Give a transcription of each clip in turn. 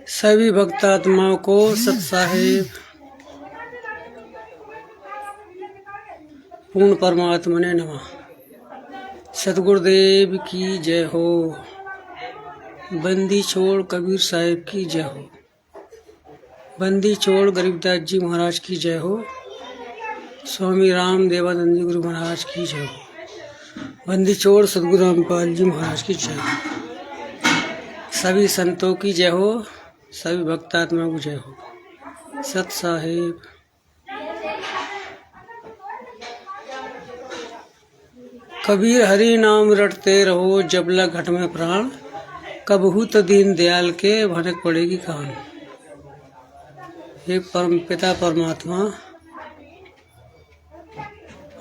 सभी भक्तात्माओं को सत साहिब पूर्ण परमात्मा ने नमः। सतगुरुदेव की जय हो। बंदी छोड़ कबीर साहिब की जय हो। बंदी छोड़ गरीबदास जी महाराज की जय हो। स्वामी राम देवानंद जी गुरु महाराज की जय हो। बंदी छोड़ सतगुरु रामपाल जी महाराज की जय हो। सभी संतों की जय हो। सभी भक्तात्मा की जय हो। सत साहिब। कबीर हरि नाम रटते रहो जब लग घट में प्राण, कबहू तो दीन दयाल के भनक पड़ेगी कान। हे परम पिता परमात्मा,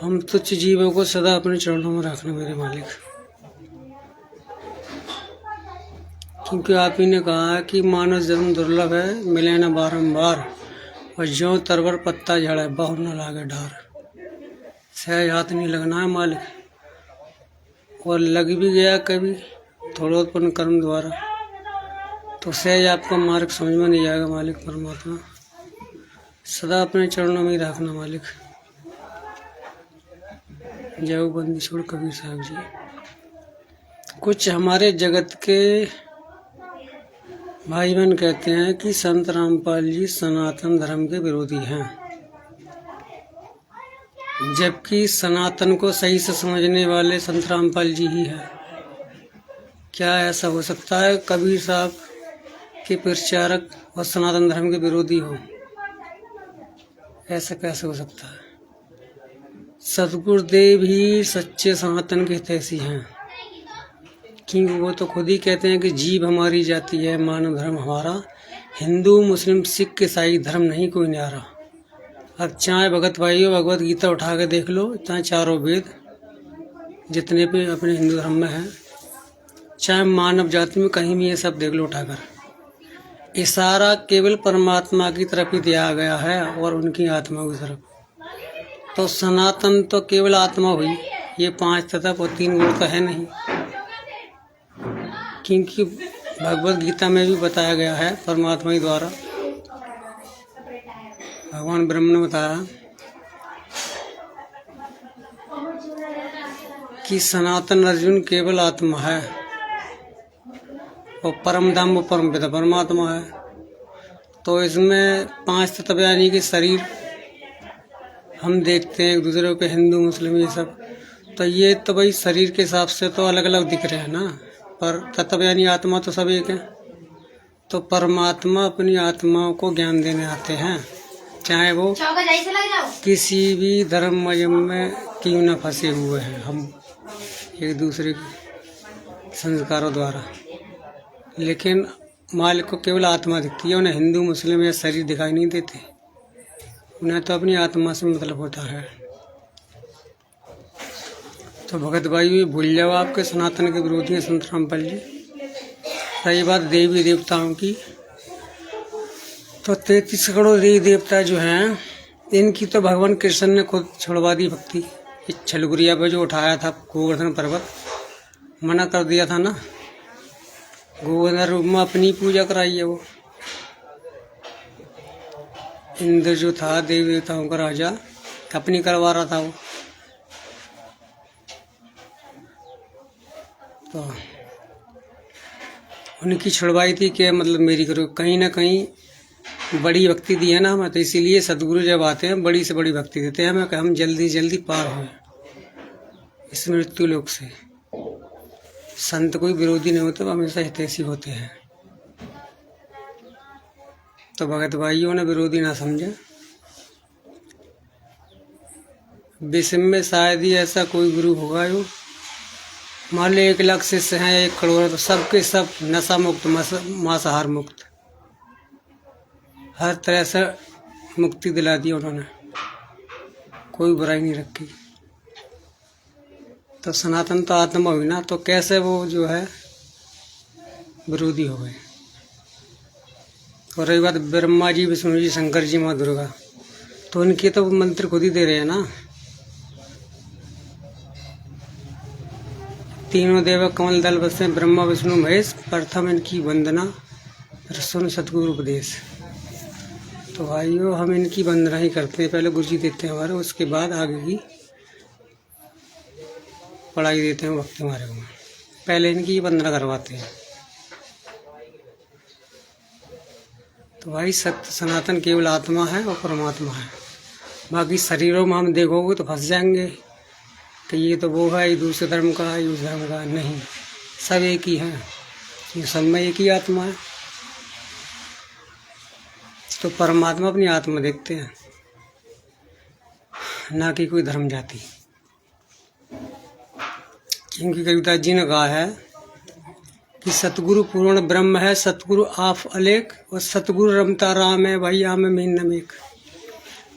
हम तुच्छ जीवों को सदा अपने चरणों में रखना मेरे मालिक, क्योंकि आप ही ने कहा है कि मानव जन्म दुर्लभ है, मिले न बारंबार, और ज्यों तरवर पत्ता झड़े बहु न लागे डार। सहज हाथ नहीं लगना है मालिक, और लग भी गया कभी थोड़ोत्पन्न कर्म द्वारा तो सहज आपका मार्ग समझ में नहीं आएगा मालिक परमात्मा। सदा अपने चरणों में ही रखना मालिक। जय हो बंदी छोड़ कबीर साहब जी। कुछ हमारे जगत के भाई बहन कहते हैं कि संत रामपाल जी सनातन धर्म के विरोधी हैं, जबकि सनातन को सही से समझने वाले संत रामपाल जी ही हैं। क्या ऐसा हो सकता है कबीर साहब के प्रचारक और सनातन धर्म के विरोधी हो? ऐसा कैसे हो सकता है? सतगुरुदेव ही सच्चे सनातन के हितैषी हैं, क्योंकि वो तो खुद ही कहते हैं कि जीव हमारी जाति है, मानव धर्म हमारा, हिंदू मुस्लिम सिख ईसाई धर्म नहीं कोई न्यारा। अब चाहे भगत भाइयों भगवत गीता उठा के देख लो, चाहे चारों वेद जितने भी अपने हिंदू धर्म में हैं, चाहे मानव जाति में कहीं भी ये सब देख लो उठाकर, इशारा केवल परमात्मा की तरफ ही दिया गया है और उनकी आत्मा की तरफ। तो सनातन तो केवल आत्मा हुई, ये 5 तत्व और 3 गुण तो है नहीं, क्योंकि भगवत गीता में भी बताया गया है परमात्मा ही द्वारा। भगवान ब्रह्म ने बताया कि सनातन अर्जुन केवल आत्मा है और परम धाम वो परम पिता परमात्मा है। तो इसमें 5 तत्व यानी कि शरीर हम देखते हैं एक दूसरे के, हिंदू मुस्लिम ये सब, तो ये तो भाई शरीर के हिसाब से तो अलग अलग दिख रहे हैं ना, पर तत्व यानी आत्मा तो सब एक है। तो परमात्मा अपनी आत्माओं को ज्ञान देने आते हैं, चाहे वो किसी भी धर्म मजहब में क्यों न फंसे हुए हैं। हम एक दूसरे के संस्कारों द्वारा, लेकिन मालिक को केवल आत्मा दिखती है, उन्हें हिंदू मुस्लिम या शरीर दिखाई नहीं देते, उन्हें तो अपनी आत्मा से मतलब होता है। तो भगत भाई भूल जाओ आपके सनातन के विरोधी हैं संत रामपाल जी। रही बात देवी देवताओं की, तो 33 करोड़ देवी देवता जो हैं, इनकी तो भगवान कृष्ण ने खुद छुड़वा दी भक्ति। छलगुरिया पे जो उठाया था गोवर्धन पर्वत, मना कर दिया था ना, गोवर्धन रूप में अपनी पूजा कराई है। वो इंद्र जो था देवी देवताओं का राजा, अपनी करवा रहा था वो। तो उनकी छुड़वाई थी कि मतलब मेरी करो, कहीं ना कहीं बड़ी भक्ति दी है ना हमें, तो इसीलिए सदगुरु जब आते हैं बड़ी से बड़ी भक्ति देते हैं हमें कि हम जल्दी जल्दी पार हों इस मृत्यु लोक से। संत कोई विरोधी नहीं होते, हमेशा हितैषी होते हैं। तो भगत भाइयों ने विरोधी ना समझा। विश्व में शायद ही ऐसा कोई गुरु होगा जो मान लो 1 लाख शिष्य हैं, 1 करोड़, तो सबके सब नशा मुक्त, मांसाहार मुक्त, हर तरह से मुक्ति दिला दी उन्होंने, कोई बुराई नहीं रखी। तो सनातन तो आत्मा हुई ना, तो कैसे वो जो है विरोधी हो गए। और रही बात ब्रह्मा जी, विष्णु जी, शंकर जी, माँ दुर्गा, तो उनके तो मंत्र खुद ही दे रहे हैं ना। तीनों देव कमल दल बसे, ब्रह्मा विष्णु महेश, प्रथम इनकी वंदना फिर सुन सतगुरु उपदेश। तो भाइयों हम इनकी वंदना ही करते हैं, पहले गुरु जी देते हैं हमारे, उसके बाद आगे की पढ़ाई देते हैं भक्ति मार्ग में, पहले इनकी वंदना करवाते हैं। तो भाई सत्य सनातन केवल आत्मा है और परमात्मा है, बाकी शरीरों में हम देखोगे तो फंस जाएंगे कि ये तो वो है, ये दूसरे धर्म का है, ये उस धर्म का, नहीं, सब एक ही है, ये सब में एक ही आत्मा है। तो परमात्मा अपनी आत्मा देखते हैं, ना कि कोई धर्म जाति। क्योंकि कविता जी ने कहा है कि सतगुरु पूर्ण ब्रह्म है, सतगुरु आप अलेख, और सतगुरु रमता राम है, भाई आम मीन नमेक।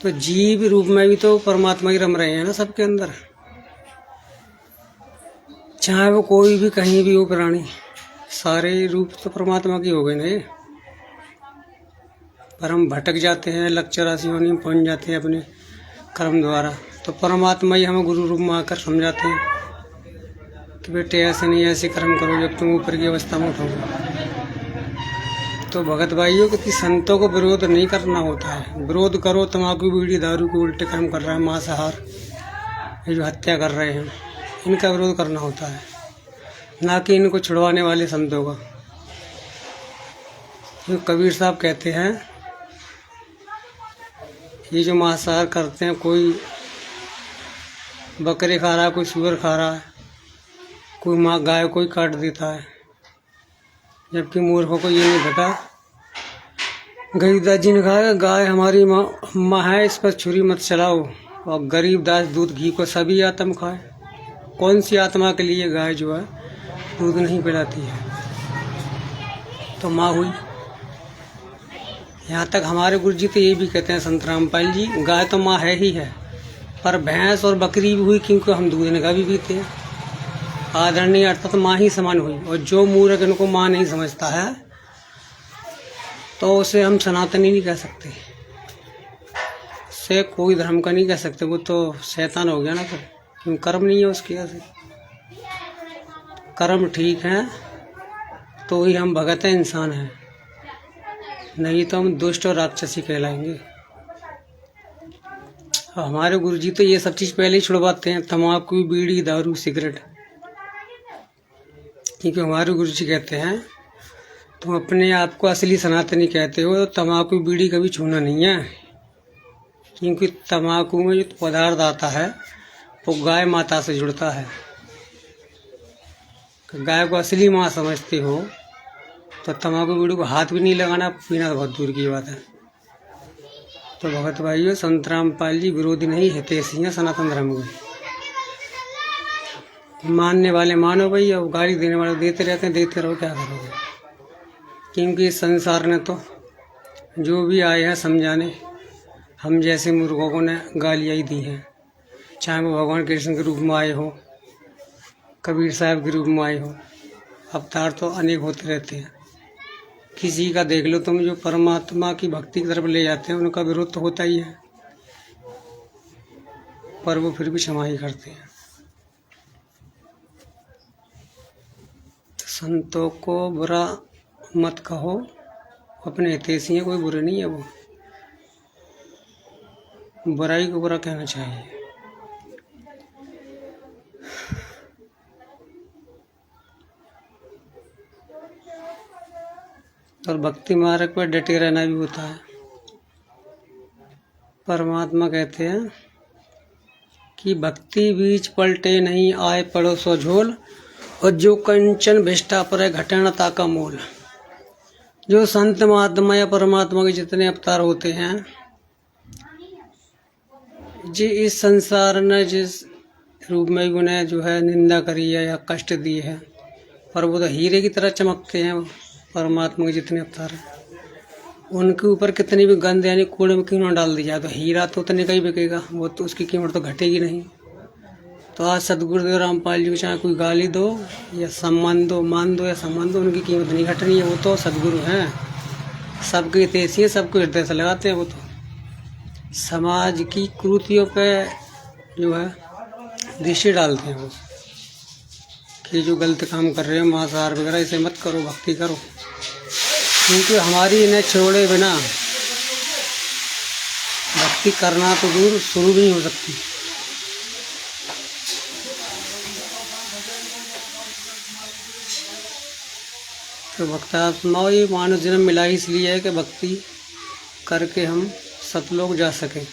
तो जीव रूप में भी तो परमात्मा ही रम रहे हैं ना सबके अंदर, चाहे वो कोई भी कहीं भी हो प्राणी, सारे रूप तो परमात्मा की हो गए ना ये। पर हम भटक जाते हैं, लक्ष्य राशि होने में पहुँच जाते हैं अपने कर्म द्वारा। तो परमात्मा ही हमें गुरु रूप में आकर समझाते हैं कि बेटे ऐसे नहीं, ऐसे कर्म करो जब तुम ऊपर की अवस्था में उठोगे। तो भगत भाइयों कि संतों को विरोध नहीं करना होता है। विरोध करो तम्बाकू बीड़ी दारू को, उल्टे कर्म कर रहा है, मांसाहार, ये जो हत्या कर रहे हैं, इनका विरोध करना होता है, ना कि इनको छुड़वाने वाले संतों का। जो कबीर साहब कहते हैं, ये जो मांसाहार करते हैं, कोई बकरे खा रहा है, कोई सूअर खा रहा है, कोई माँ गाय कोई काट देता है, जबकि मूर्खों को ये नहीं पता। गरीबदास जी ने कहा गाय हमारी माँ है, इस पर छुरी मत चलाओ, और गरीबदास दूध घी को सभी आत्मा खाए। कौन सी आत्मा के लिए गाय जो है दूध नहीं पिलाती है, तो माँ हुई। यहाँ तक हमारे गुरु जी तो ये भी कहते हैं, संत रामपाल जी, गाय तो माँ है ही है, पर भैंस और बकरी भी हुई, क्योंकि हम दूध इनका भी पीते हैं। आदरणीय अर्थात माँ ही समान हुई। और जो मूर्ख इनको माँ नहीं समझता है, तो उसे हम सनातनी नहीं कह सकते, से कोई धर्म का नहीं कह सकते, वो तो शैतान हो गया ना। तो क्यों कर्म नहीं है उसकी ऐसे, कर्म ठीक है तो ही हम भगत हैं, इंसान हैं, नहीं तो हम दुष्ट और राक्षसी कहलाएंगे। हमारे गुरुजी तो ये सब चीज़ पहले ही छुड़वाते हैं, तम्बाकू बीड़ी दारू सिगरेट। क्योंकि हमारे गुरुजी कहते हैं तुम अपने आप को असली सनातनी कहते हो, तो तम्बाकू बीड़ी कभी छूना नहीं है। क्योंकि तम्बाकू में जो पदार्थ आता है वो गाय माता से जुड़ता है। गाय को असली माँ समझते हो तो तम्बाकू बीड़ी को हाथ भी नहीं लगाना, पीना तो बहुत दूर की बात है। तो भगत भाइयों, संत रामपाल जी विरोधी नहीं, हितैषी हैं सनातन धर्म के। मानने वाले मानो भाई, और गाली देने वाले देते रहते हैं, देते रहो, क्या करोगे। क्योंकि इस संसार ने तो जो भी आए हैं समझाने, हम जैसे मूर्खों को ने गालियाँ ही दी हैं, चाहे वो भगवान कृष्ण के रूप में आए हो, कबीर साहब के रूप में आए हो। अवतार तो अनेक होते रहते हैं, किसी का देख लो तुम, जो परमात्मा की भक्ति की तरफ ले जाते हैं, उनका विरोध तो होता ही है, पर वो फिर भी क्षमा ही करते हैं। संतों को बुरा मत कहो, अपने हितैषी हैं, कोई बुरे नहीं है वो, बुराई को बुरा कहना चाहिए। और भक्ति मार्ग पर डटे रहना भी होता है। परमात्मा कहते हैं कि भक्ति बीच पलटे नहीं, आए पड़ो सो झोल, और जो कंचन भिष्टा पर घटना ताका मोल। जो संत महात्मा या परमात्मा के जितने अवतार होते हैं, जी इस संसार ने जिस रूप में उन्हें जो है निंदा करी है या कष्ट दिए है, पर वो तो हीरे की तरह चमकते हैं। परमात्मा के जितने अवतार हैं, उनके ऊपर कितनी भी गंद यानी कूड़े में क्यों ना डाल दी जाए, तो हीरा तो उतने का ही बिकेगा, वो तो उसकी कीमत तो घटेगी नहीं। तो आज सदगुरुदेव रामपाल जी को चाहे कोई गाली दो या सम्मान दो, मान दो या सम्मान दो, उनकी कीमत नहीं घटनी है। वो तो सदगुरु हैं, सबके हितैषी हैं, सबको हृदय से लगाते हैं। वो तो समाज की कुरीतियों पे जो है दृष्टि डालते हैं, वो कि जो गलत काम कर रहे हो, मांसाहार वगैरह, इसे मत करो, भक्ति करो। क्योंकि हमारी इन्हें छोड़े बिना भक्ति करना तो दूर शुरू भी नहीं हो सकती। तो भक्तात्माओं, ये मानव जन्म मिला ही इसलिए है कि भक्ति करके हम सतलोक जा सकें।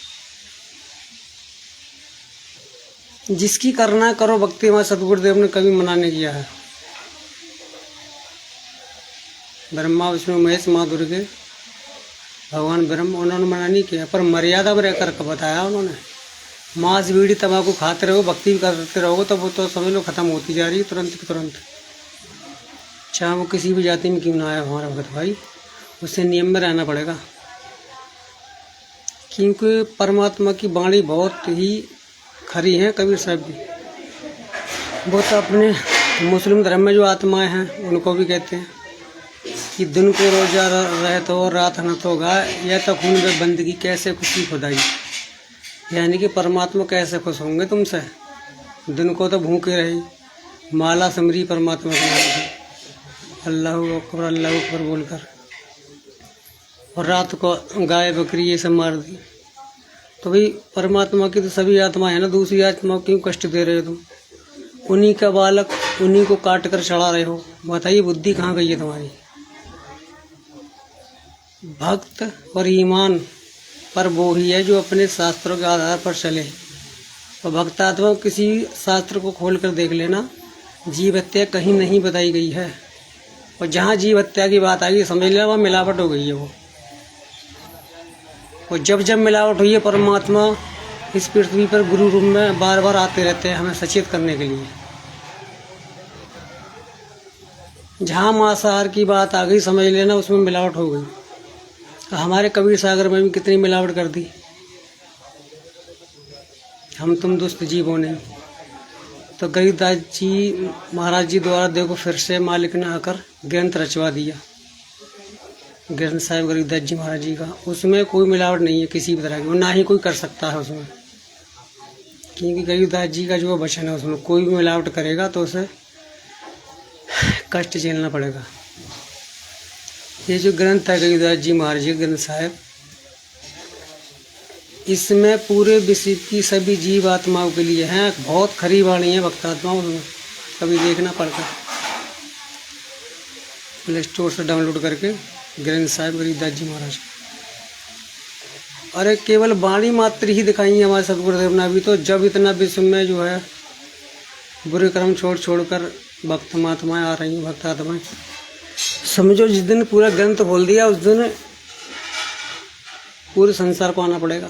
जिसकी करना करो भक्ति, हमारे सतगुरुदेव ने कभी मना नहीं किया है। ब्रह्मा विष्णु महेश माँ दुर्गे भगवान ब्रह्म, उन्होंने मना नहीं किया, पर मर्यादा में रहकर बताया उन्होंने। मांस बीड़ी तंबाकू खाते रहो, भक्ति करते रहोगे तो वो तो समझ लो खत्म होती जा रही है तुरंत की तुरंत। चाहे वो किसी भी जाति में क्यों ना आया हमारा भगत भाई, उससे नियम में रहना पड़ेगा। क्योंकि परमात्मा की वाणी बहुत ही खरी है। कबीर साहब की वो तो अपने मुस्लिम धर्म में जो आत्माएं हैं उनको भी कहते हैं कि दिन को रोजा रहे तो रात न तो गाय, यह तो खून में बंदगी कैसे खुशी खुदाई। यानी कि परमात्मा कैसे खुश होंगे तुमसे। दिन को तो भूखे रही, माला समरी परमात्मा के नाम से, अल्लाह अकबर बोलकर, और रात को गाय बकरी ये सब मार दी। तो भाई परमात्मा की तो सभी आत्माएं हैं ना, दूसरी आत्माओं क्यों कष्ट दे रहे हो तुम? उन्हीं का बालक उन्हीं को काट कर चढ़ा रहे हो। बताइए बुद्धि कहाँ गई है तुम्हारी? भक्त और ईमान पर वो ही है जो अपने शास्त्रों के आधार पर चले। और भक्तात्मा किसी शास्त्र को खोल कर देख लेना, जीव हत्या कहीं नहीं बताई गई है। और जहाँ जीव हत्या की बात आई समझ लेना वहाँ मिलावट हो गई है वो। और जब जब मिलावट हुई है, परमात्मा इस पृथ्वी पर गुरु रूप में बार बार आते रहते हैं हमें सचेत करने के लिए। जहाँ मांसाहार की बात आ गई समझ लेना उसमें मिलावट हो गई। हमारे कबीर सागर में भी कितनी मिलावट कर दी। हम तुम दुष्ट जीवों ने। तो गरीबदास जी महाराज जी द्वारा देखो फिर से मालिक ने आकर ग्रंथ रचवा दिया, ग्रंथ साहिब गरीबदास जी महाराज जी का। उसमें कोई मिलावट नहीं है किसी भी तरह की, ना ही कोई कर सकता है उसमें। क्योंकि गरीबदास जी का जो वचन है उसमें कोई भी मिलावट करेगा तो उसे कष्ट झेलना पड़ेगा। ये जो ग्रंथ है गरीबदास जी महाराज जी ग्रंथ साहिब, इसमें पूरे विश्व की सभी जीव आत्माओं के लिए हैं। बहुत खरी वाणी है भक्तात्माओं में, कभी देखना पड़ता। प्ले स्टोर से डाउनलोड करके ग्रंथ साहिब गरीबदास जी महाराज। अरे केवल वाणी मात्र ही दिखाई है हमारे सतगुरुदेव ने। अभी तो जब इतना विश्व में जो है बुरे कर्म छोड़ कर भक्त महात्माएं आ रही हैं, भक्त आत्माएं, समझो जिस दिन पूरा ग्रंथ खोल दिया उस दिन पूरे संसार को आना पड़ेगा।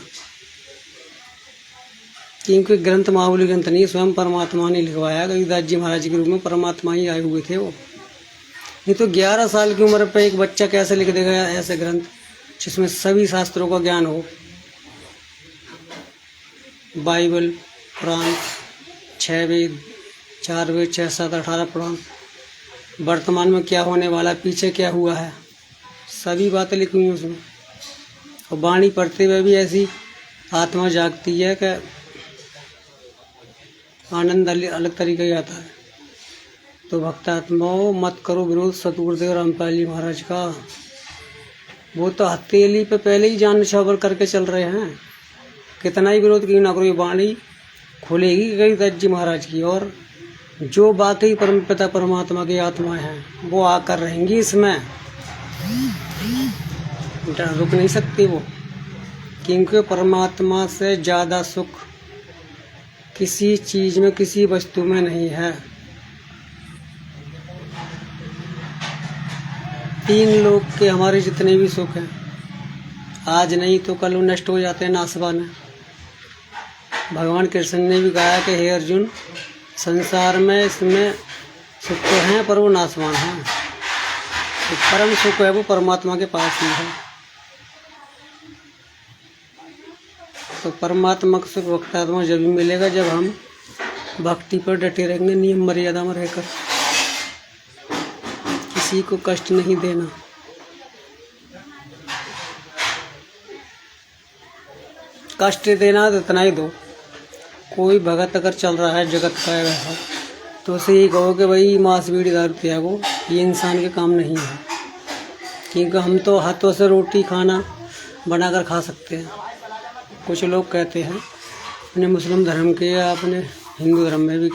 क्योंकि ग्रंथ मामूली ग्रंथ नहीं, स्वयं परमात्मा ने लिखवाया। गरीबदास जी महाराज के रूप में परमात्मा ही आए हुए थे वो। नहीं तो 11 साल की उम्र पे एक बच्चा कैसे लिख देगा ऐसे ग्रंथ जिसमें सभी शास्त्रों का ज्ञान हो। बाइबल, कुरान, 6 वेद, 4 वेद, 6, 7, 18 पुराण, वर्तमान में क्या होने वाला, पीछे क्या हुआ है, सभी बातें लिखी हुई उसमें। और वाणी पढ़ते हुए भी ऐसी आत्मा जागती है कि आनंद अलग तरीके का आता है। तो भक्तात्माओं मत करो विरोध सतगुरुदेव रामपाल जी महाराज का। वो तो हथेली पे पहले ही जान न्यौछावर करके चल रहे हैं। कितना ही विरोध क्यों ना करो, ये वाणी खुलेगी गरीबदास जी महाराज की। और जो वाकई परम पिता परमात्मा की आत्माएं हैं वो आकर रहेंगी इसमें, रुक नहीं सकती वो। क्योंकि परमात्मा से ज़्यादा सुख किसी चीज़ में, किसी वस्तु में नहीं है। 3 लोक के हमारे जितने भी सुख हैं, आज नहीं तो कल नष्ट हो जाते हैं, नासवान है। भगवान कृष्ण ने भी कहा कि हे अर्जुन, संसार में इसमें सुख तो हैं पर वो नासवान हैं। तो परम सुख है वो परमात्मा के पास ही है। तो परमात्मा का सुख भक्तात्मा जब भी मिलेगा जब हम भक्ति पर डटे रहेंगे, नियम मर्यादा में रहकर, किसी को कष्ट नहीं देना। कष्ट देना तो इतना ही दो। कोई भगत अगर चल रहा है जगत का है वैसा, तो उसे ये कहो कि भाई मांस बीड़ी दारू त्यागो, ये इंसान के काम नहीं है। क्योंकि हम तो हाथों से रोटी खाना बनाकर खा सकते हैं। कुछ लोग कहते हैं अपने मुस्लिम धर्म के या अपने हिंदू धर्म में भी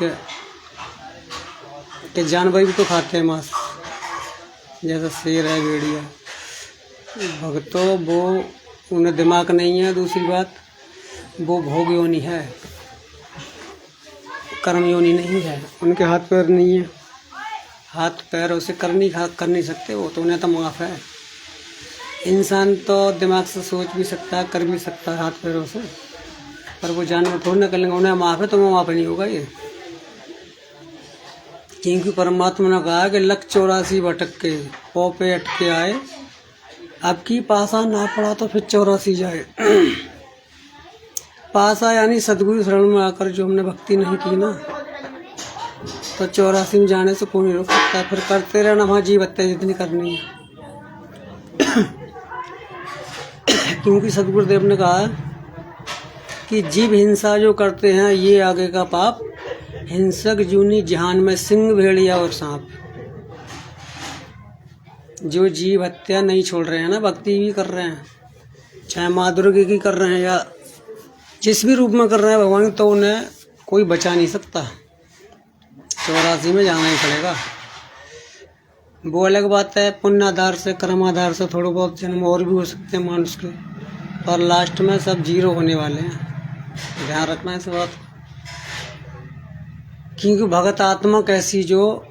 कि जानवर भी तो खाते हैं मांस, जैसे शेर है, भेड़िया। भक्तों, वो उन्हें दिमाग नहीं है। दूसरी बात, वो भोग योनि है, कर्म योनि नहीं है। उनके हाथ पैर नहीं है, हाथ पैर उसे कर नहीं सकते। वो तो उन्हें तो माफ़ है। इंसान तो दिमाग से सोच भी सकता है, कर भी सकता है हाथ पैरों से, पर वो जानवर थोड़ी ना कर लेंगे। उन्हें माफ़ है, तुम्हें माफ़ नहीं होगा ये। क्योंकि परमात्मा ने कहा कि लक 84 भटक के पौ पे अटके आए, अब की पासा ना पड़ा तो फिर 84 जाए। पासा यानी सदगुरु शरण में आकर जो हमने भक्ति नहीं की ना, तो 84 में जाने से कोई नहीं रोक सकता। फिर करते रहना वहाँ जीव हत्या जितनी करनी है। क्योंकि सदगुरुदेव ने कहा कि जीव हिंसा जो करते हैं ये आगे का पाप, हिंसक जूनी जहान में सिंह, भेड़िया और सांप। जो जीव हत्या नहीं छोड़ रहे हैं ना, भक्ति भी कर रहे हैं, चाहे माँ दुर्गा की कर रहे हैं या जिस भी रूप में कर रहे हैं भगवान, तो उन्हें कोई बचा नहीं सकता। 84 में जाना ही पड़ेगा। वो अलग बात है, पुण्य आधार से, कर्म आधार से थोड़ा बहुत जन्म और भी हो सकते हैं मानुष के, पर लास्ट में सब जीरो होने वाले हैं। ध्यान रखना इस बात। क्योंकि भगत आत्मा कैसी जो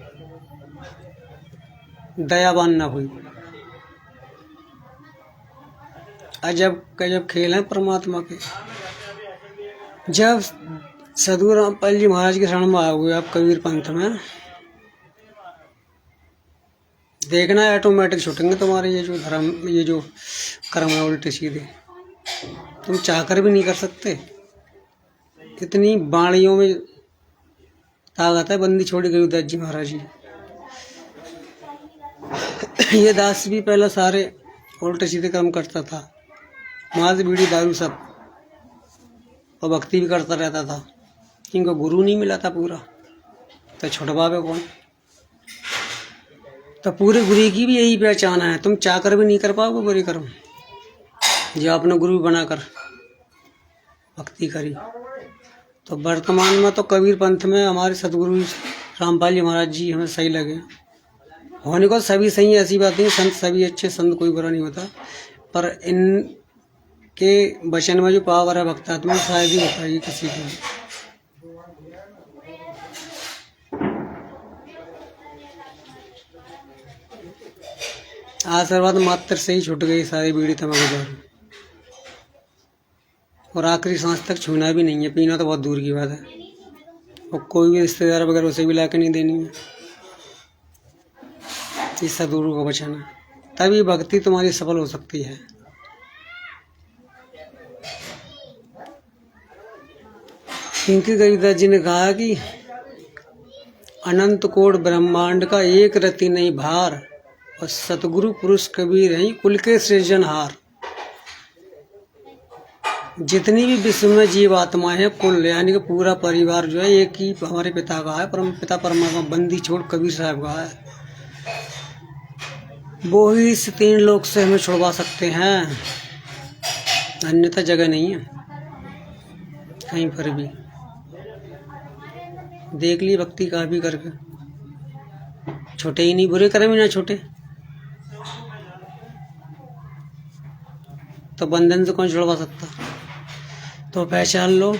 दयावान न हुई। अजब गजब खेल है परमात्मा के। जब सदगुरु रामपाल जी महाराज के शरण में आ हुए आप कबीर पंथ में, देखना ऑटोमेटिक छूटेंगे तुम्हारे ये जो धर्म, ये जो कर्म है उल्टे सीधे। तुम चाहकर भी नहीं कर सकते। इतनी बाणियों में ताकत है। बंदी छोड़ी गरीबदास जी महाराज जी। ये दास भी पहले सारे उल्टे सीधे कर्म करता था, मांस बीड़ी दारू सब, और भक्ति भी करता रहता था। इनको गुरु नहीं मिला था पूरा, तो छुटवावे कौन? तो पूरे गुरु की भी यही पहचान है, तुम चाहकर भी नहीं कर पाओगे बुरे कर्म। जो आपने गुरु बनाकर भक्ति करी, तो वर्तमान में तो कबीर पंथ में हमारे सदगुरु रामपाल जी महाराज जी हमें सही लगे। होने को सभी सही, ऐसी बात नहीं, संत सभी अच्छे, संत कोई बुरा नहीं होता, पर इनके वचन में जो पावर है भक्तात्मा, शायद ही हो पाएगी किसी को। आशीर्वाद मात्र से ही छूट गई सारी बीड़ी तंबाकू दारू, और आखिरी सांस तक छूना भी नहीं है। पीना तो बहुत दूर की बात है, और कोई भी रिश्तेदार वगैरह उसे भी ला के नहीं देनी है। इस सदगुरु को बचाना, तभी भक्ति तुम्हारी सफल हो सकती है। क्योंकि गरीबदास जी ने कहा कि अनंत कोट ब्रह्मांड का एक रति नहीं भार, और सतगुरु पुरुष कबीर हैं कुल के सृजनहार। जितनी भी विश्व में जीव आत्माएं हैं, कुल यानी कि पूरा परिवार जो है एक ही हमारे पिता का है, परम पिता परमात्मा बंदी छोड़ कबीर साहब का है। वो ही इस 3 लोक से हमें छुड़वा सकते हैं, अन्यथा जगह नहीं है कहीं पर भी। देख ली भक्ति का भी करके, छोटे ही नहीं, बुरे कर्म ही ना छोटे, तो बंधन से कौन छुड़वा सकता? तो पहचान लो,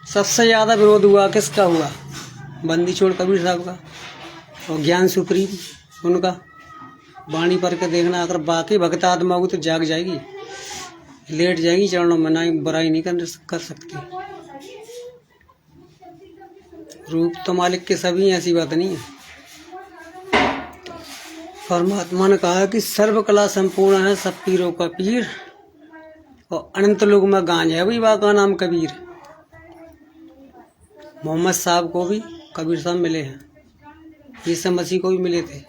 सबसे ज़्यादा विरोध हुआ किसका हुआ? बंदी छोड़ कबीर साहब का, और ज्ञान सुप्रीम उनका। वाणी पर के देखना, अगर बाकी भक्त आत्मा हो तो जाग जाएगी, लेट जाएगी चरणों में, ना बुराई नहीं कर सकती। रूप तो मालिक के सभी, ऐसी बात नहीं है। परमात्मा ने कहा कि सर्व कला संपूर्ण है सब पीरों का पीर, और अनंत लोग में गांज है वही बा का नाम कबीर। मोहम्मद साहब को भी कबीर साहब मिले हैं, यीशु मसीह को भी मिले थे।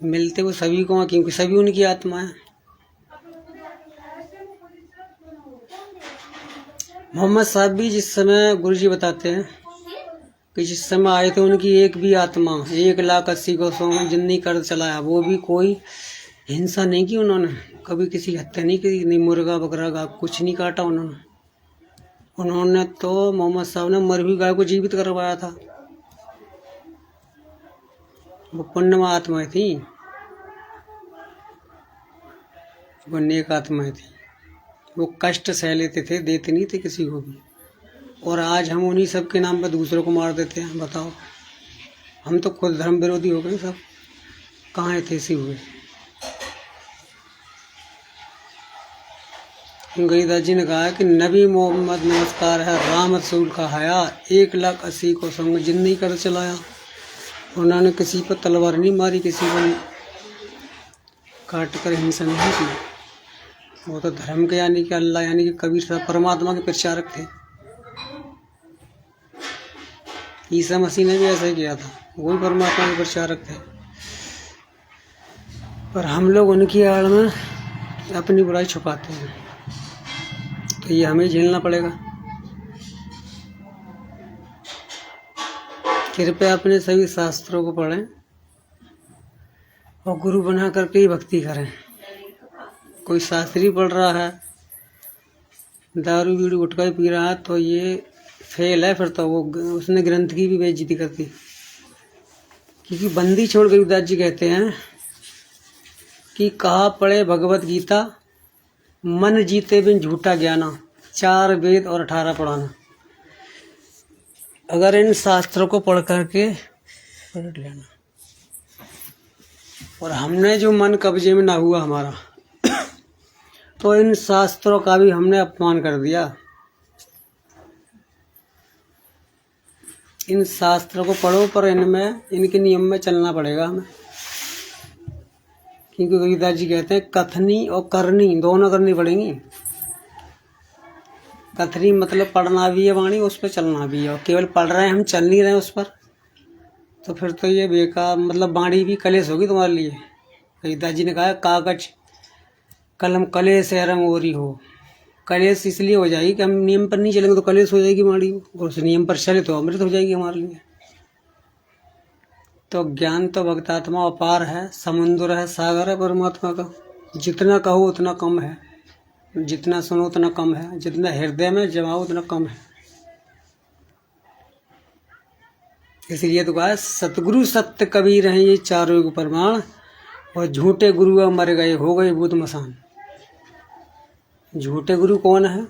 मिलते वो सभी को हैं, क्योंकि सभी उनकी आत्मा है। मोहम्मद साहब भी जिस समय गुरुजी बताते हैं कि जिस समय आए थे उनकी एक भी आत्मा 1,80,000 को जिंदगी कर चलाया, वो भी कोई हिंसा नहीं की उन्होंने, कभी किसी की हत्या नहीं की, नहीं मुर्गा बकरा गाय कुछ नहीं काटा उन्होंने तो मोहम्मद साहब ने मर हुई गाय को जीवित करवाया था। वो पुण्य आत्माएं थी, वो नेक आत्माएं थी, वो कष्ट सह लेते थे, देते नहीं थे किसी को भी। और आज हम उन्हीं सब के नाम पर दूसरों को मार देते हैं। बताओ, हम तो खुद धर्म विरोधी हो गए सब, कहाँ थे इसी हुए। गरीदास जी ने कहा कि नबी मोहम्मद नमस्कार है, राम रसूल का हया, 1,80,000 को संग जिंदगी कर चलाया। उन्होंने किसी पर तलवार नहीं मारी, किसी को काट कर हिंसा नहीं की। वो तो धर्म के यानी कि अल्लाह यानी कि कबीर साहब परमात्मा के प्रचारक थे। ईसा मसीह ने भी ऐसा ही किया था, वो भी परमात्मा के प्रचारक थे। पर हम लोग उनकी आड़ में अपनी बुराई छुपाते हैं, तो ये हमें झेलना पड़ेगा। कृपया अपने सभी शास्त्रों को पढ़ें और गुरु बना करके ही भक्ति करें। कोई शास्त्री पढ़ रहा है, दारू बीड़ी गुटखा पी रहा है, तो ये फेल है, फिर तो वो उसने ग्रंथ की भी बेइज्जती कर दी। क्योंकि बंदी छोड़ गरीदास जी कहते हैं कि कहा पढ़े भगवत गीता, मन जीते बिन झूठा ज्ञाना, 4 वेद और 18 पुराना। अगर इन शास्त्रों को पढ़ करके पढ़ लेना, और हमने जो मन कब्जे में ना हुआ हमारा, तो इन शास्त्रों का भी हमने अपमान कर दिया। इन शास्त्रों को पढ़ो, पर इनमें इनके नियम में चलना पड़ेगा हमें। क्योंकि गरीदास जी कहते हैं कथनी और करनी दोनों करनी पड़ेंगी। कथनी मतलब पढ़ना भी है वाणी, उस पर चलना भी है। और केवल पढ़ रहे हैं हम, चल नहीं रहे हैं उस पर, तो फिर तो ये बेकार, मतलब वाणी भी कलेश होगी तुम्हारे लिए। गरीदास जी ने कहा कागज कलम कलेश है रंग ओरी हो। कलेश इसलिए हो जाएगी कि हम नियम पर नहीं चलेंगे तो कलेश हो जाएगी वाणी, और उस नियम पर चले तो अमृत हो जाएगी हमारे लिए। तो ज्ञान तो भक्तात्मा अपार है, समुद्र है, सागर है परमात्मा का। जितना कहो उतना कम है, जितना सुनो उतना कम है, जितना हृदय में जमाओ उतना कम है। इसलिए तो कहा सतगुरु सत्य कबीर हैं ये चारों युग प्रमाण, और झूठे गुरु मर गए हो गए बुध मसान। झूठे गुरु कौन है?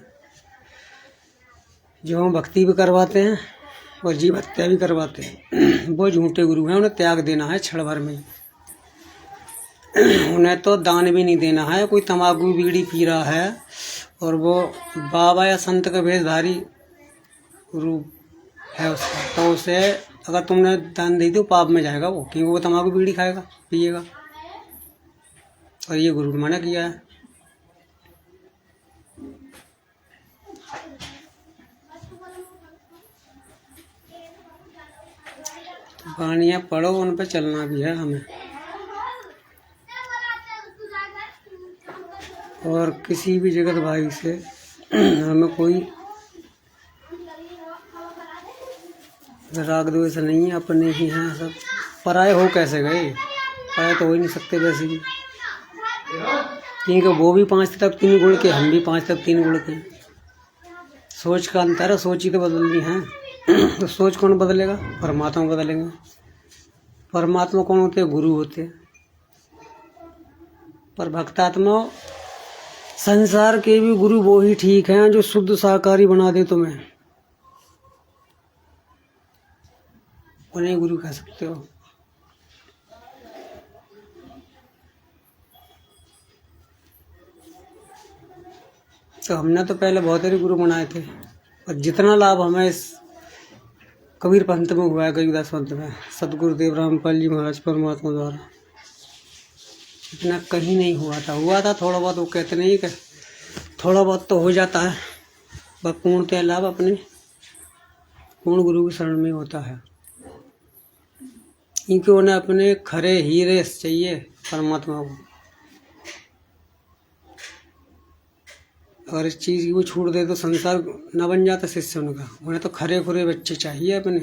जो हम भक्ति भी करवाते हैं और जीव हत्या भी करवाते हैं, वो झूठे गुरु हैं। उन्हें त्याग देना है क्षण भर में। उन्हें तो दान भी नहीं देना है। कोई तंबाकू बीड़ी पी रहा है और वो बाबा या संत का भेषधारी रूप है उसका, तो उसे अगर तुमने दान दे दो पाप में जाएगा वो, क्योंकि वो तंबाकू बीड़ी खाएगा पिएगा। और ये गुरु ने मना किया है। वाणियाँ पढ़ो, उन पर चलना भी है हमें। और किसी भी जगत भाई से हमें कोई राग द्वेष नहीं है, अपने ही हैं सब। पराये हो कैसे गए? पराये तो हो ही नहीं सकते वैसे भी, क्योंकि वो भी 5 तक 3 गुण के, हम भी 5 तक 3 गुण के। सोच का अंतर है, सोच ही तो बदलनी है। तो सोच कौन बदलेगा? परमात्मा बदलेंगे। परमात्मा कौन होते? गुरु होते। पर भक्तात्मा संसार के भी गुरु वो ही ठीक हैं जो शुद्ध शाकाहारी बना दे तुम्हें, उन्हें गुरु कह सकते हो। तो हमने तो पहले बहुत सारे गुरु बनाए थे, और जितना लाभ हमें इस कबीर पंथ में हुआ है, गरीदास पंथ में, सतगुरुदेव रामपाल जी महाराज परमात्मा द्वारा, इतना कहीं नहीं हुआ था। थोड़ा बहुत वो कहते नहीं कि थोड़ा बहुत तो हो जाता है, पर पूर्णतः लाभ अपने पूर्ण गुरु की शरण में होता है। क्योंकि उन्हें अपने खरे हीरे चाहिए परमात्मा को। अगर इस चीज़ की वो छूट दे तो संसार न बन जाता शिष्य उनका। उन्हें तो खरे खुरे बच्चे चाहिए अपने,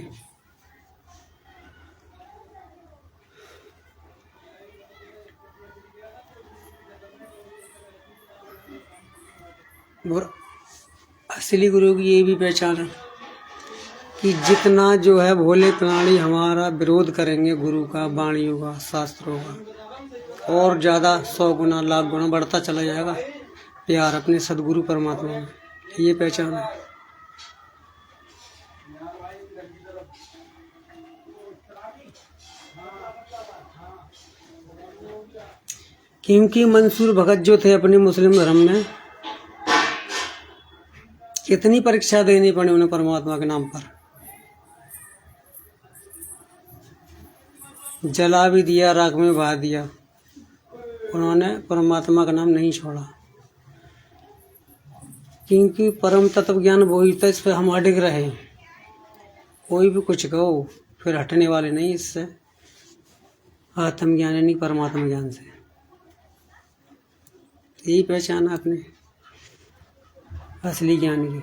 और असली गुरु की ये भी पहचान है कि जितना जो है भोले प्राणी हमारा विरोध करेंगे गुरु का, वाणियों का, शास्त्रों का, और ज़्यादा 100 गुना, लाख गुना बढ़ता चला जाएगा प्यार अपने सदगुरु परमात्मा में। ये पहचान है। क्योंकि मंसूर भगत जो थे अपने मुस्लिम धर्म में, कितनी परीक्षा देनी पड़ी उन्हें परमात्मा के नाम पर। जला भी दिया, राख में बहा दिया, उन्होंने परमात्मा का नाम नहीं छोड़ा। क्योंकि परम तत्व ज्ञान वो ही था, इस पर हम अडिग रहे। कोई भी कुछ कहो फिर हटने वाले नहीं इससे, आत्मज्ञान यानी परमात्मा ज्ञान से। यही पहचान है अपने असली ज्ञान की।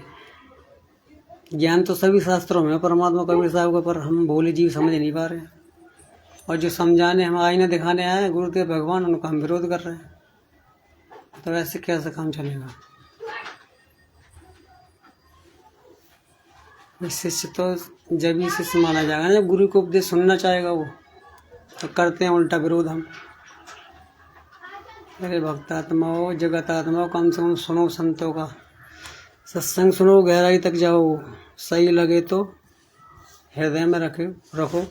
ज्ञान तो सभी शास्त्रों में परमात्मा कबीर साहब का, पर हम भोले जीव समझ नहीं पा रहे हैं। और जो समझाने, हम आईना दिखाने आए हैं गुरुदेव भगवान, उनका हम विरोध कर रहे हैं। तो ऐसे कैसे काम चलेगा। शिष्य तो जब ही शिष्य माना जाएगा ना, जब गुरु को उपदेश सुनना चाहेगा वो। तो करते हैं उल्टा विरोध हम। अरे भक्तात्माओं, जगतात्माओं, कम से कम सुनो संतों का सत्संग, सुनो, गहराई तक जाओ। सही लगे तो हृदय में रखो,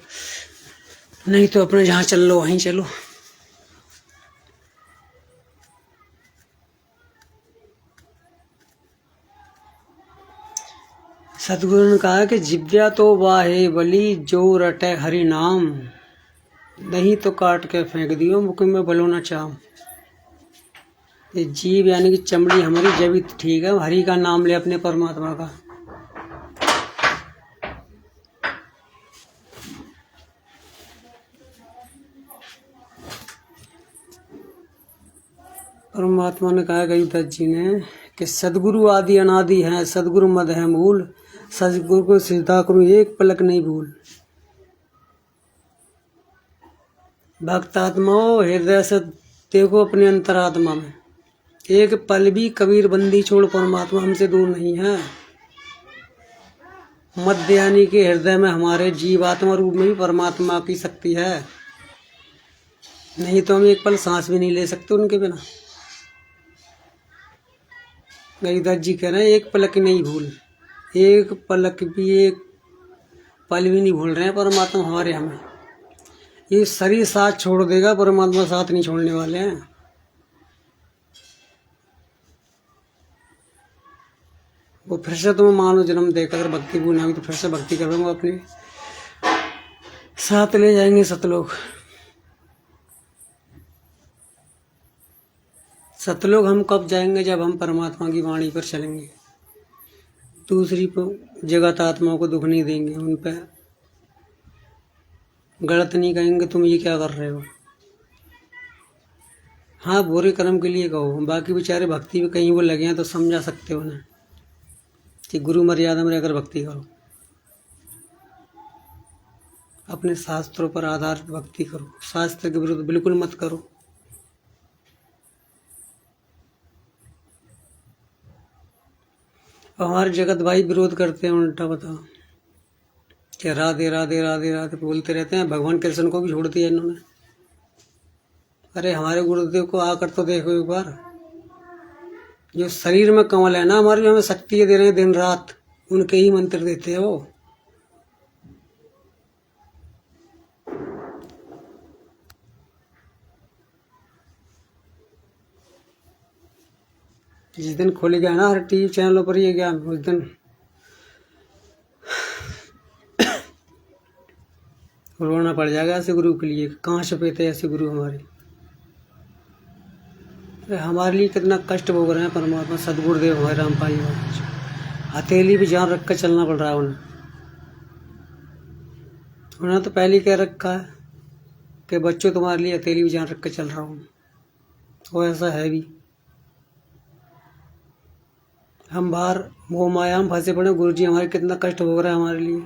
नहीं तो अपने जहाँ चल लो वहीं चलो। सतगुरु ने कहा कि जिव्या तो वाहे बली, जो रटे हरि नाम, नहीं तो काट के फेंक दियो, मुख में बलो न चाम। ये जीव यानी कि चमड़ी हमारी जब भी ठीक है, हरि का नाम ले अपने परमात्मा का। परमात्मा ने कहा गरीबदास जी ने कि सदगुरु आदि अनादि हैं, सदगुरु मद है मूल, सदगुरु को सिजदा करूं एक पलक नहीं भूल। भक्तात्माओं, हृदय से देखो अपने अंतरात्मा में, एक पल भी कबीर बंदी छोड़ परमात्मा हमसे दूर नहीं है। मध्य यानी के हृदय में हमारे जीवात्मा रूप में भी परमात्मा की शक्ति है। नहीं तो हम एक पल सांस भी नहीं ले सकते उनके बिना। गरीबदास जी कह रहे हैं एक पलक नहीं भूल, एक पलक भी, एक पल भी नहीं भूल रहे हैं परमात्मा हमारे हमें। ये शरीर साथ छोड़ देगा, परमात्मा साथ नहीं छोड़ने वाले हैं। वो फिर से तुम्हें मानो जन्म देकर भक्ति भूलना भी, तो फिर से भक्ति करूँगा, अपने साथ ले जाएंगे सतलोक। सतलोक हम कब जाएंगे, जब हम परमात्मा की वाणी पर चलेंगे। दूसरी जगत आत्माओं को दुख नहीं देंगे, उन पर गलत नहीं कहेंगे तुम ये क्या कर रहे हो। हाँ, बुरे कर्म के लिए कहो, बाकी बेचारे भक्ति में कहीं वो लगे हैं तो समझा सकते हो उन्हें कि गुरु मर्यादा में रहकर भक्ति करो, अपने शास्त्रों पर आधारित भक्ति करो, शास्त्र के विरुद्ध बिल्कुल मत करो। हमारे जगत भाई विरोध करते हैं उल्टा, बताओ क्या राधे राधे राधे राधे बोलते रहते हैं। भगवान कृष्ण को भी छोड़ दिया इन्होंने। अरे हमारे गुरुदेव को आकर तो देखो एक बार। जो शरीर में कमल है ना हमारी, हमें शक्ति दे रहे हैं दिन रात, उनके ही मंत्र देते हैं वो। जिस दिन खोले गया ना हर टीवी चैनलों पर ये ज्ञान, उस दिन रोना पड़ जाएगा ऐसे गुरु के लिए। कहाँ छुपे थे ऐसे गुरु हमारे। अरे हमारे लिए कितना कष्ट भोग रहे हैं परमात्मा सदगुरुदेव हमारे रामपाल जी। हथेली भी जान रख कर चलना पड़ रहा है उन्हें तो पहले कह रखा है कि बच्चों तुम्हारे लिए हथेली भी जान रख कर चल रहा हूँ। वो ऐसा है भी। हम बाहर मोह माया में फंसे पड़े, गुरु जी हमारे कितना कष्ट भोग रहा है हमारे लिए।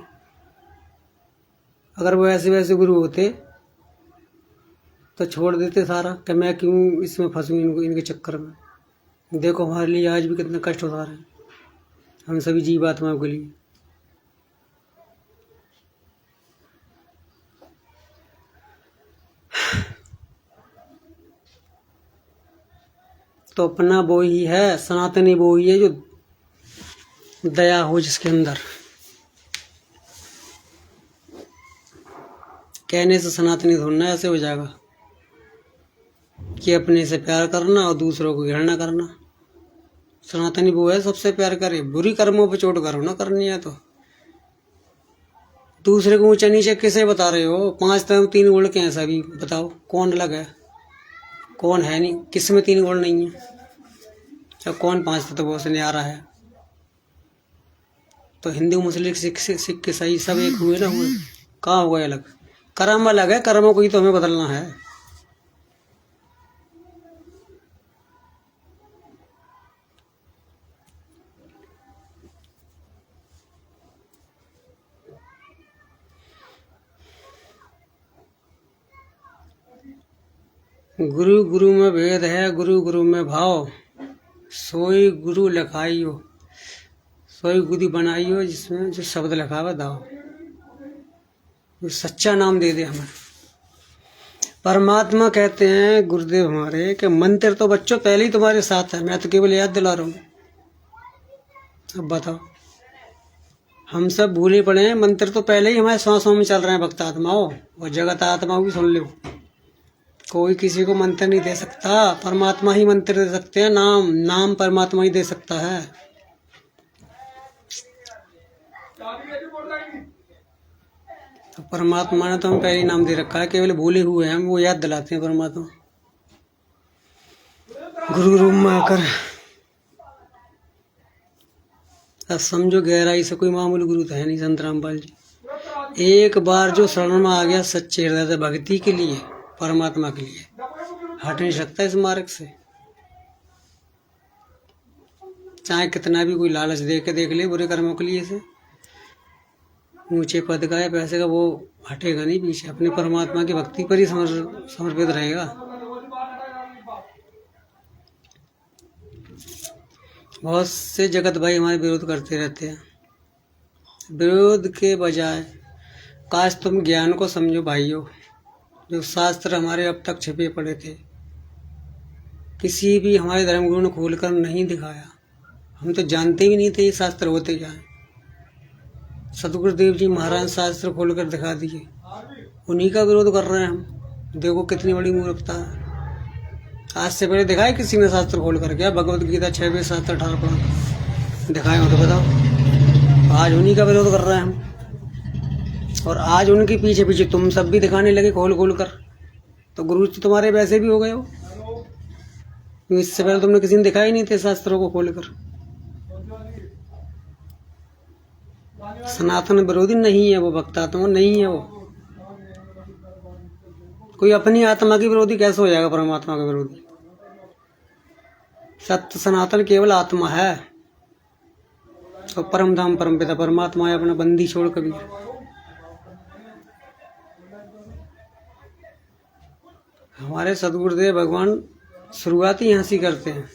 अगर वो ऐसे वैसे गुरु होते तो छोड़ देते सारा, कि मैं क्यों इसमें फंसूँ इनके चक्कर में। देखो हमारे लिए आज भी कितना कष्ट उठा रहे हैं हम सभी जीवात्माओं के लिए। तो अपना वो ही है, सनातनी वो ही है जो दया हो जिसके अंदर। कहने से सनातनी थोड़ा ना ऐसे हो जाएगा कि अपने से प्यार करना और दूसरों को घृणा करना। सनातनी वो है सबसे प्यार करे, बुरी कर्मों पे चोट करो ना करनी है तो। दूसरे को ऊंचा नीचे किसे बता रहे हो? 5 तम 3 गुण के हैं सभी, बताओ कौन अलग है, कौन है नहीं, किस में 3 गुण नहीं है? जब कौन 5 तत्वों से न्यारा है? तो हिंदू मुस्लिम सिख ईसाई सब एक हुए ना हुए? कहाँ हुए अलग? कर्म अलग है, कर्मों को ही तो हमें बदलना है। गुरु गुरु में भेद है, गुरु गुरु में भाव, सोई गुरु लखाइयो, सोई गुरु बनाइयो, जिसमें जो शब्द लिखा हुआ दाओ, जो सच्चा नाम दे दे हमें। परमात्मा कहते हैं गुरुदेव हमारे कि मंत्र तो बच्चों पहले ही तुम्हारे साथ है, मैं तो केवल याद दिला रहा हूँ। अब बताओ, हम सब भूले पड़े हैं, मंत्र तो पहले ही हमारे सांसों में चल रहे हैं भक्त आत्माओं, और जगत आत्माओं भी सुन लो। कोई किसी को मंत्र नहीं दे सकता, परमात्मा ही मंत्र दे सकते हैं। नाम नाम परमात्मा ही दे सकता है। तो परमात्मा ने तो हम पहले ही नाम दे रखा है, केवल भूले हुए हैं हम, वो याद दिलाते हैं परमात्मा। गुरु रूप में आकर अब समझो गहराई से, कोई मामूली गुरु तो है नहीं संत रामपाल जी। एक बार जो शरण में आ गया सच्चे हृदय से भक्ति के लिए, परमात्मा के लिए, हट नहीं सकता इस मार्ग से। चाहे कितना भी कोई लालच दे के देख ले बुरे कर्मों के लिए से, ऊंचे पद का या पैसे का, वो हटेगा नहीं पीछे, अपने परमात्मा की भक्ति पर ही समर्पित रहेगा। बहुत से जगत भाई हमारे विरोध करते रहते हैं। विरोध के बजाय काश तुम ज्ञान को समझो भाइयों। जो शास्त्र हमारे अब तक छिपे पड़े थे, किसी भी हमारे धर्मगुरु ने खोलकर नहीं दिखाया। हम तो जानते ही नहीं थे ये शास्त्र होते क्या है। सतगुरुदेव जी महाराज शास्त्र खोलकर दिखा दिए, उन्हीं का विरोध कर रहे हैं हम। देखो कितनी बड़ी मूर्खता है। आज से पहले दिखाए किसी ने शास्त्र खोल कर? क्या भगवत गीता 6 7 18 पढ़ा दिखाए हो तो बताओ। आज उन्हीं का विरोध कर रहे हैं हम, और आज उनके पीछे पीछे तुम सब भी दिखाने लगे खोल खोल कर। तो गुरु तो तुम्हारे वैसे भी हो गए हो। इससे पहले तुमने किसी ने दिखाई नहीं थे शास्त्रों को खोलकर। सनातन विरोधी नहीं है वो, भक्तात्मा नहीं है वो। कोई अपनी आत्मा की विरोधी कैसे हो जाएगा परमात्मा का विरोधी? सत्य सनातन केवल आत्मा है, और परम धाम परम पिता परमात्मा है, अपना बंदी छोड़ कभी। हमारे सदगुरुदेव भगवान शुरुआत ही यहाँ से करते हैं,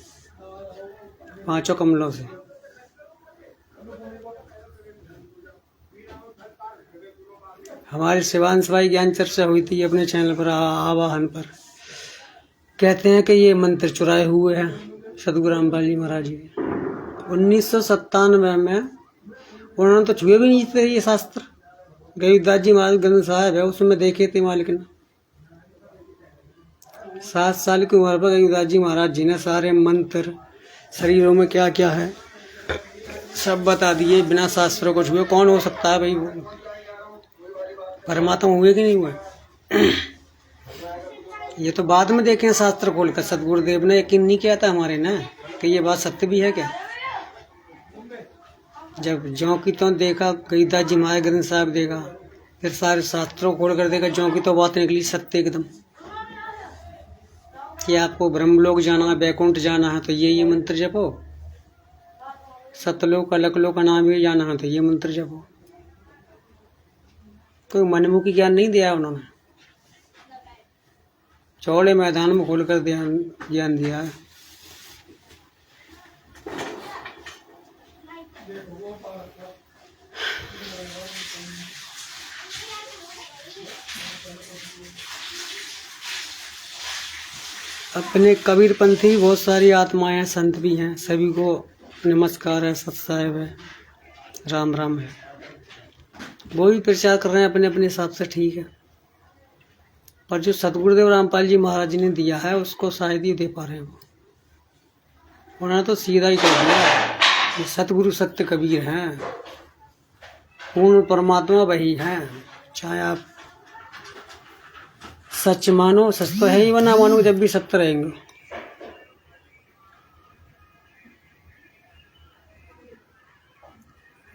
5 कमलों से। हमारे शिवांश भाई ज्ञान चर्चा हुई थी अपने चैनल पर, आवाहन पर। कहते हैं कि ये मंत्र चुराए हुए हैं सदगुरु रामपाल जी महाराज जी। 1997 में उन्होंने तो छुए भी नहीं थे ये शास्त्र। गरीबदास जी महाराज ग्रंथ साहब है, उसमें देखे थे मालिक ने। 7 साल की उम्र पर गरीबदास जी महाराज जी ने सारे मंत्र, शरीरों में क्या क्या है, सब बता दिए बिना शास्त्रों को छुए। कौन हो सकता है भाई वो? परमात्मा हुए कि नहीं हुए? ये तो बाद में देखे शास्त्र खोलकर। सतगुरुदेव ने यकीन नहीं किया था हमारे ना कि ये बात सत्य भी है क्या। जब ज्यों की तो देखा, गरीबदास जी महाराज ग्रंथ साहब देखा, फिर सारे शास्त्रों खोल कर देखा, ज्यों की तो बात निकली सत्य एकदम कि आपको ब्रह्मलोक जाना है, बैकुंठ जाना है तो ये मंत्र जपो। सतलोक अलकलोक अनामी जाना है तो ये मंत्र जपो। कोई मनमुखी ज्ञान नहीं दिया उन्होंने, चौड़े मैदान में खोलकर ज्ञान दिया है। अपने कबीरपंथी बहुत सारी आत्माएं संत भी हैं, सभी को नमस्कार है, सत साहिब है, राम राम है। वो भी प्रचार कर रहे हैं अपने अपने हिसाब से, ठीक है। पर जो सतगुरुदेव रामपाल जी महाराज जी ने दिया है उसको शायद ही दे पा रहे हैं वो। उन्होंने तो सीधा ही कह दिया कि सतगुरु सत्य कबीर हैं, पूर्ण परमात्मा वही हैं। चाहे आप सच मानो, सच तो है ही, वरना मानो जब भी सत्य रहेंगे।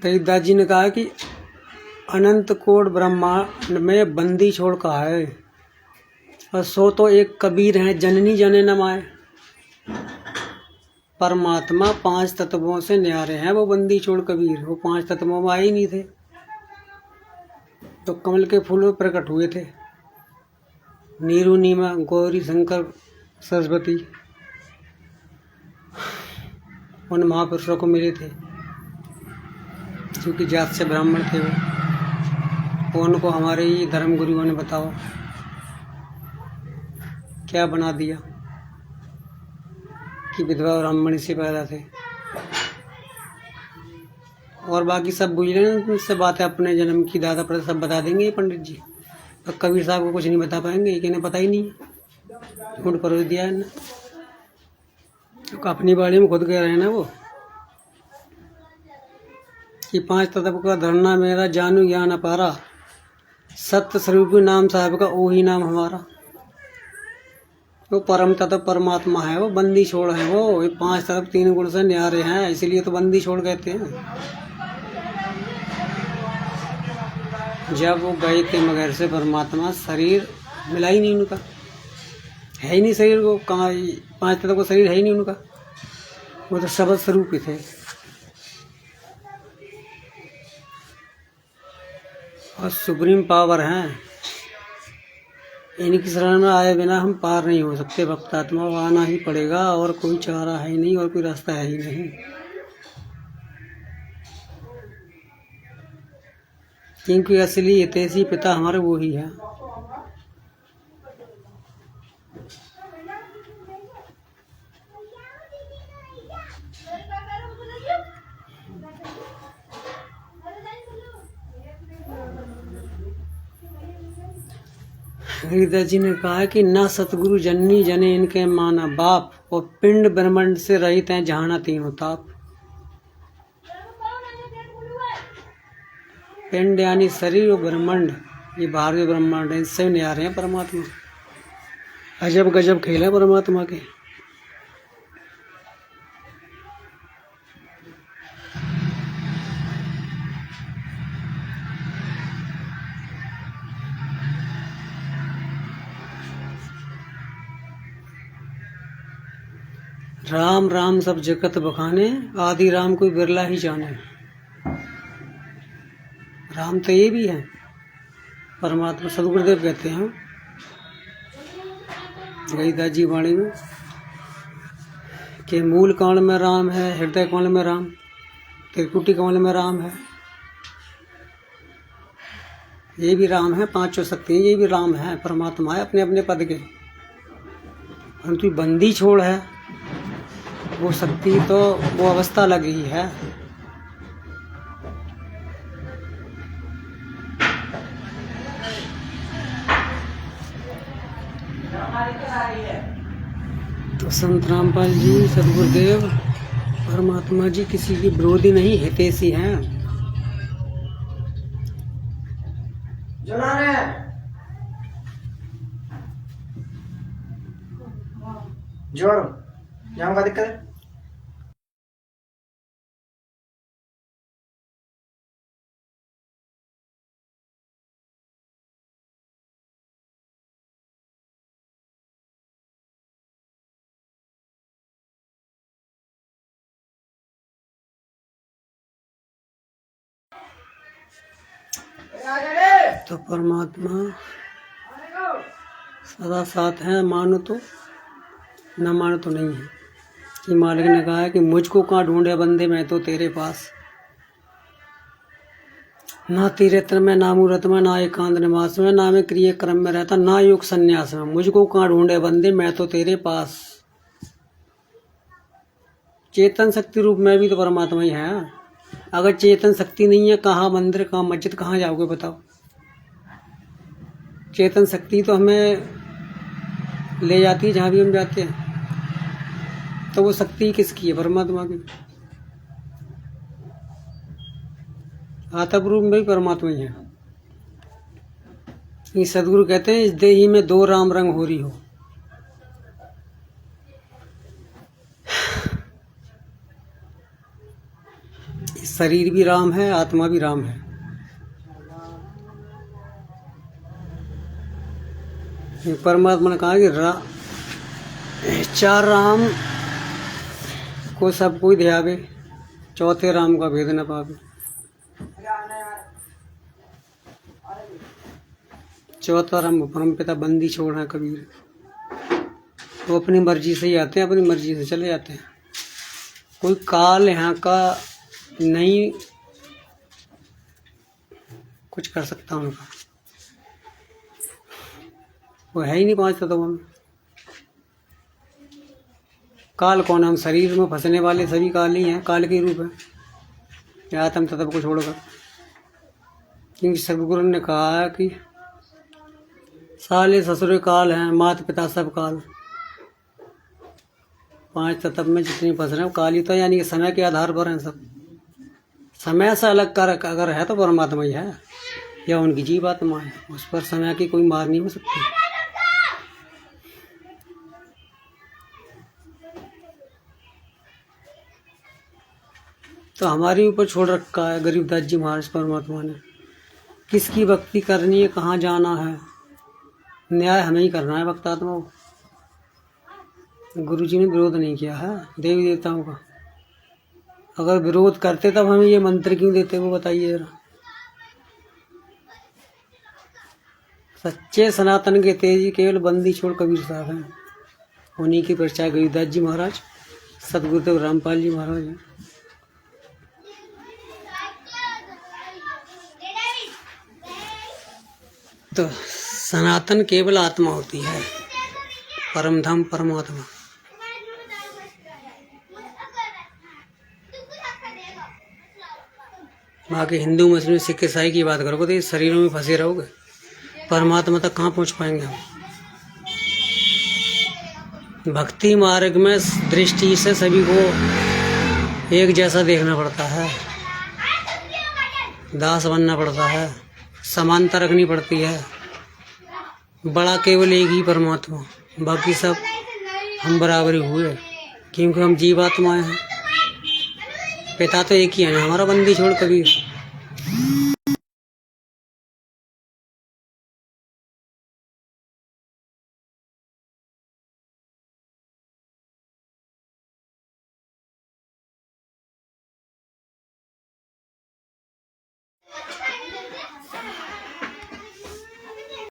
रविदास जी ने कहा कि अनंत कोट ब्रह्मांड में बंदी छोड़ कहा है, और सो तो एक कबीर है, जननी जने न माए। परमात्मा 5 तत्वों से न्यारे हैं, वो बंदी छोड़ कबीर। वो 5 तत्वों में आए ही नहीं थे, तो कमल के फूल में प्रकट हुए थे। नीरू नीमा गौरी शंकर सरस्वती उन महापुरुषों को मिले थे, क्योंकि जात से ब्राह्मण थे वो। उनको हमारे ही धर्म गुरुओं ने बताओ क्या बना दिया कि विधवा ब्राह्मणी से पैदा थे। और बाकी सब बुझ रहे हैं, उससे बातें अपने जन्म की दादा पर सब बता देंगे ये पंडित जी। और कबीर साहब को कुछ नहीं बता पाएंगे, ये इन्हें पता ही नहीं है, झूठ परोस दिया है ना। तो अपनी बाड़ी में खुद कह रहे हैं ना वो कि 5 तत्व का धरना मेरा, जानू ज्ञान अपारा, सत्य स्वरूप नाम साहब का वही नाम हमारा। वो परम तत्व परमात्मा है, वो बंदी छोड़ है। वो ये 5 तत्व 3 गुण से न्यारे हैं, इसीलिए तो बंदी छोड़ कहते हैं। जब वो गए थे मगर से परमात्मा, शरीर मिला ही नहीं उनका, है ही नहीं शरीर को। कहाँ 5 तत्व को शरीर है ही नहीं उनका, वो तो शब्द स्वरूप ही थे। और सुप्रीम पावर हैं, इनकी शरण में आए बिना हम पार नहीं हो सकते। भक्तात्मा को आना ही पड़ेगा, और कोई चारा है ही नहीं, और कोई रास्ता है ही नहीं। क्योंकि असली हितैषी पिता हमारे वो ही है। हरिदास जी ने कहा कि ना सतगुरु जननी जने इनके माना बाप, और पिंड ब्रह्मांड से रहित हैं जहाना तीनों ताप। पिंड यानी शरीर और ब्रह्मांड, ये बाहर के ब्रह्मांड है, इससे नहीं आ रहे हैं परमात्मा। अजब गजब खेल है परमात्मा के। राम राम सब जगत बखाने, आदि राम कोई बिरला ही जाने। राम तो ये भी है परमात्मा। सदगुरुदेव कहते हैं रविदास जी वाणी में कि मूल कमल में राम है, हृदय कमल में राम, त्रिकुटी कमल में राम है। ये भी राम है, 5 शक्ति ये भी राम है, परमात्मा है अपने अपने पद के। परंतु बंदी छोड़ है, वो शक्ति तो वो अवस्था लग रही है। तो संत रामपाल जी, सदगुरुदेव, परमात्मा जी किसी की विरोधी नहीं, हितैषी हैं। जोर यहाँ का दिक्कत है। तो परमात्मा सदा साथ है, मानो तो न मानो तो नहीं है। कि मालिक ने कहा है कि मुझको कहाँ ढूंढे बंदे, मैं तो तेरे पास। ना तीर्थन में, ना मूर्त में, ना एकांत निवास में, ना मैं क्रिय क्रम में रहता, ना योग संन्यास में। मुझको कहाँ ढूंढे बंदे, मैं तो तेरे पास। चेतन शक्ति रूप में भी तो परमात्मा ही है। अगर चेतन शक्ति नहीं है, कहाँ मंदिर, कहाँ मस्जिद, कहाँ जाओगे बताओ। चेतन शक्ति तो हमें ले जाती है जहाँ भी हम जाते हैं। तो वो शक्ति किसकी है? परमात्मा की। आत्म रूप में भी परमात्मा ही है। ये सदगुरु कहते हैं, इस देही में दो राम रंग हो रही हो। शरीर भी राम है, आत्मा भी राम है। परमात्मा ने कहा कि चार राम को सब कोई ध्यावे, चौथे राम का भेद न पावे। चौथा राम परम पिता बंदी छोड़ना कबीर। वो अपनी मर्जी से ही आते हैं, अपनी मर्जी से चले जाते हैं। कोई काल यहाँ का नहीं कुछ कर सकता उनका। वो है ही नहीं पांच तत्वों में। काल कौन? हम शरीर में फंसने वाले सभी काल ही हैं, काल के रूप है आत्म तत्व को छोड़कर। क्योंकि सदगुरु ने कहा है कि साले ससुर काल हैं, माता पिता सब काल। पांच तत्व में जितने फंस रहे हैं काल ही तो, यानी कि समय के आधार पर हैं सब। समय से अलग कर अगर है तो परमात्मा ही है, या उनकी जीवात्मा है। उस पर समय की कोई मार नहीं हो सकती। तो हमारे ऊपर छोड़ रखा है गरीबदास जी महाराज परमात्मा ने। किसकी भक्ति करनी है, कहाँ जाना है, न्याय हमें ही करना है भक्तात्मा को। गुरु जी ने विरोध नहीं किया है देवी देवताओं का। अगर विरोध करते तब हमें ये मंत्र क्यों देते, वो बताइए जरा। सच्चे सनातन के तेजी केवल बंदी छोड़ कबीर साहब हैं। उन्हीं की प्रचार गरीबदास जी महाराज, सदगुरुदेव रामपाल जी महाराज हैं। तो सनातन केवल आत्मा होती है, परम धाम परमात्मा। बाकी हिंदू मुस्लिम सिख ईसाई की बात करोगे तो ये शरीरों में फंसे रहोगे, परमात्मा तक कहाँ पहुँच पाएंगे हम। भक्ति मार्ग में दृष्टि से सभी को एक जैसा देखना पड़ता है, दास बनना पड़ता है, समानता रखनी पड़ती है। बड़ा केवल एक ही परमात्मा, बाकी सब हम बराबर ही हुए, क्योंकि हम जीवात्माएं हैं। पिता तो एक ही है ना हमारा, बंदी छोड़ कबीर।